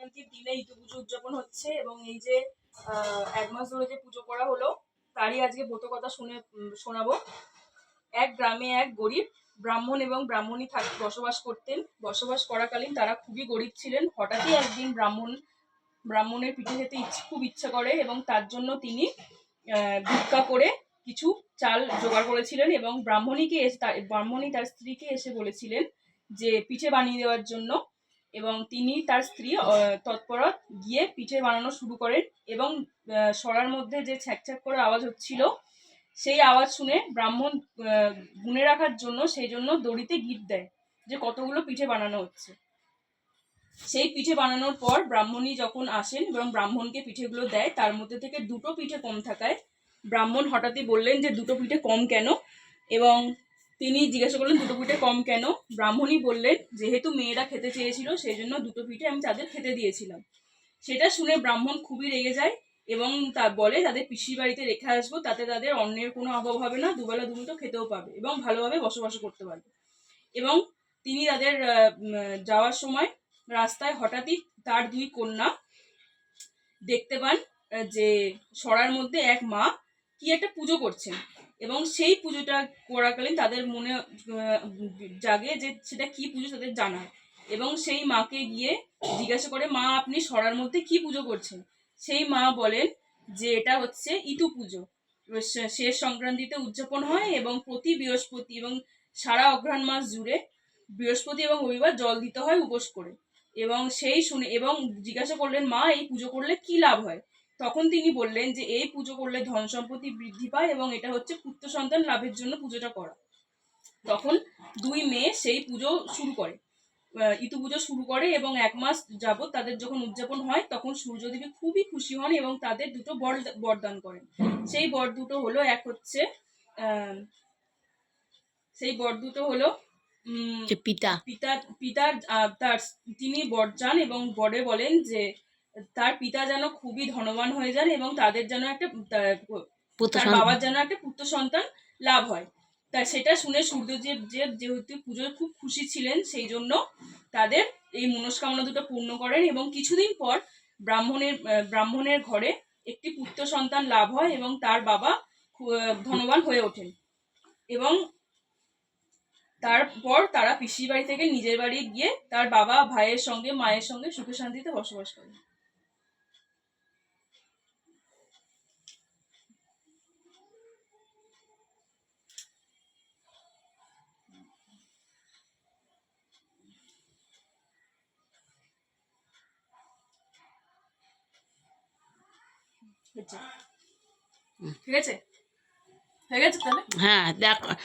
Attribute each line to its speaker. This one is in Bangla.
Speaker 1: সংক্রান্তির দিনে ইতু পুজো উদযাপন হচ্ছে এবং এই যে 1 মাস ধরে যে পুজো করা হলো তারই আজকে ব্রতকথা শোনাবো। এক গ্রামে এক গরিব ব্রাহ্মণ এবং ব্রাহ্মণী বসবাস করতেন। বসবাস করাকালীন তারা খুবই গরিব ছিলেন। হঠাৎই একদিন ব্রাহ্মণের পিঠে খেতে খুব ইচ্ছা করে এবং তার জন্য তিনি ভিক্ষা করে কিছু চাল জোগাড় করেছিলেন এবং ব্রাহ্মণী তার স্ত্রীকে এসে বলেছিলেন যে পিঠে বানিয়ে দেওয়ার জন্য, এবং তিনি তার স্ত্রী তৎপরত গিয়ে পিঠে বানানো শুরু করেন এবং সরার মধ্যে যে ছ্যাঁক করে আওয়াজ হচ্ছিল সেই আওয়াজ শুনে ব্রাহ্মণ গুনে রাখার জন্য সেই জন্য দড়িতে গিট দেয় যে কতগুলো পিঠে বানানো হচ্ছে। সেই পিঠে বানানোর পর ব্রাহ্মণী যখন আসেন এবং ব্রাহ্মণকে পিঠেগুলো দেয়, তার মধ্যে থেকে 2টো পিঠে কম থাকায় ব্রাহ্মণ হঠাৎই বললেন যে 2টো পিঠে কম কেন, এবং তিনি জিজ্ঞাসা করলেন 2টো পিঠে কম কেন। ব্রাহ্মণী বললেন যেহেতু মেয়েরা খেতে চেয়েছিল সেই জন্য 2টো পিঠে আমি তাদের খেতে দিয়েছিলাম। সেটা শুনে ব্রাহ্মণ খুবই রেগে যায় এবং তা বলে তাদের পিসির বাড়িতে রেখে আসবো, তাতে তাদের অন্নের কোনো অভাব হবে না, দুবেলা দুমুঠো খেতেও পাবে এবং ভালোভাবে বসবাস করতে পারবে। এবং তিনি তাদের যাওয়ার সময় রাস্তায় হঠাৎই তার 2 কন্যা দেখতে পান যে সরার মধ্যে এক মা কি একটা পুজো করছেন এবং সেই পুজোটা করাকালীন তাদের মনে জাগে যে সেটা কি পুজো তাদের জানায় এবং সেই মাকে গিয়ে জিজ্ঞাসা করে, মা আপনি সরার মধ্যে কি পুজো করছেন? সেই মা বলেন যে এটা হচ্ছে ইতু পুজো, শেষ সংক্রান্তিতে উদযাপন হয় এবং প্রতি বৃহস্পতি এবং সারা অঘ্রাণ মাস জুড়ে বৃহস্পতি এবং রবিবার জল দিতে হয় উপোস করে। এবং সেই শুনে এবং জিজ্ঞাসা করলেন, মা এই পুজো করলে কি লাভ হয়? তখন তিনি বললেন যে এই পুজো করলে ধন সম্পত্তি বৃদ্ধি পায় এবং এটা হচ্ছে পুত্র সন্তান লাভের জন্য পুজোটা করা। তখন 2 মেয়ে সেই পুজো শুরু করে, ইতু পুজো শুরু করে এবং 1 মাস যাবত তাদের যখন উদযাপন হয় তখন সূর্যদেবী খুবই খুশি হন এবং তাদের 2টো বরদান করেন। সেই বর দুটো হলো, এক হচ্ছে সেই বর দুটো হলো পিতার তার তিনি বর চান এবং বরে বলেন যে তার পিতা যেন খুবই ধনবান হয়ে যান এবং তাদের যেন একটা তার বাবার যেন একটা পুত্র সন্তান লাভ হয়। তা সেটা শুনে সূর্যদেব যেহেতু পুজোয় খুব খুশি ছিলেন সেই জন্য তাদের এই মনস্কামনা দুটো পূর্ণ করেন এবং কিছুদিন পর ব্রাহ্মণের ঘরে একটি পুত্র সন্তান লাভ হয় এবং তার বাবা ধনবান হয়ে ওঠেন এবং তারপর তারা পিসির বাড়ি থেকে নিজের বাড়ি গিয়ে তার বাবা ভাইয়ের সঙ্গে মায়ের সঙ্গে সুখে শান্তিতে বসবাস করে। ঠিক আছে, হয়ে গেছে তাহলে?
Speaker 2: হ্যাঁ, দেখ